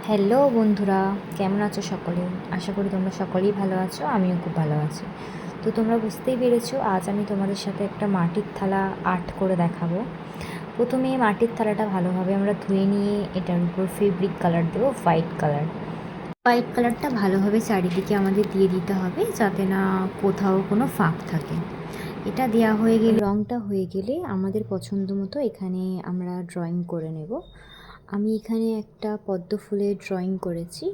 Hello বন্ধুরা, কেমন আছো সকলে? আশা করি তোমরা সকলেই ভালো আছো, আমিও খুব ভালো আছি। তো তোমরা বুঝতেই পেরেছো, আজ আমি তোমাদের সাথে একটা মাটির থালা আর্ট করে দেখাবো। প্রথমে মাটির থালাটা ভালোভাবে আমরা ধুয়ে নিয়ে এটার উপর ফেব্রিক কালার দেবো, হোয়াইট কালার। হোয়াইট কালারটা ভালোভাবে চারিদিকে আমাদের দিয়ে দিতে হবে, যাতে না কোথাও কোনো ফাঁক থাকে। এটা দেওয়া হয়ে গেলে, রঙটা হয়ে গেলে আমাদের পছন্দ মতো এখানে আমরা ড্রয়িং করে নেব। আমি এখানে একটা পদ্ম ফুলের ড্রয়িং করেছি,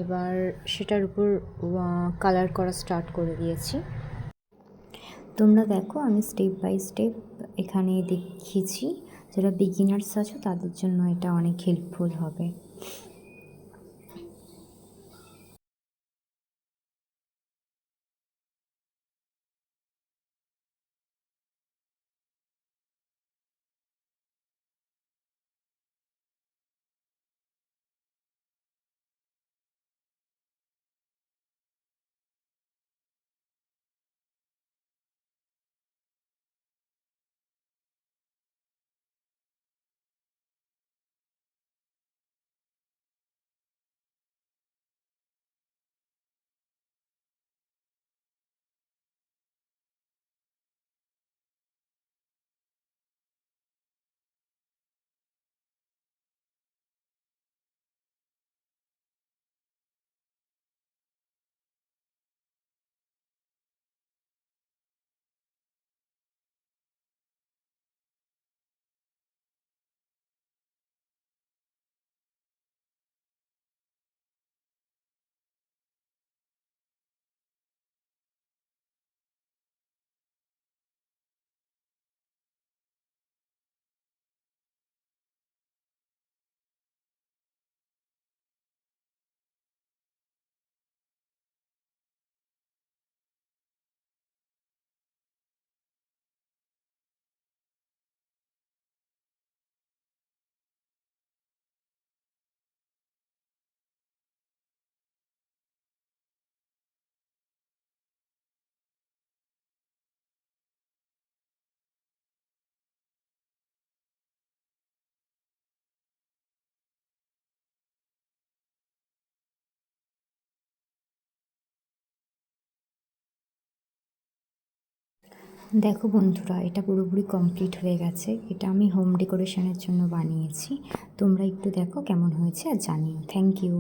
এবার সেটার উপর কালার করা স্টার্ট করে দিয়েছি। তোমরা দেখো, আমি স্টেপ বাই স্টেপ এখানে দেখিয়েছি। যারা বিগিনার্স আছো তাদের জন্য এটা অনেক হেল্পফুল হবে। দেখো বন্ধুরা, এটা পুরোপুরি কমপ্লিট হয়ে গেছে। এটা আমি হোম ডেকোরেশনের জন্য বানিয়েছি। তোমরা একটু দেখো কেমন হয়েছে আর জানিও। Thank you.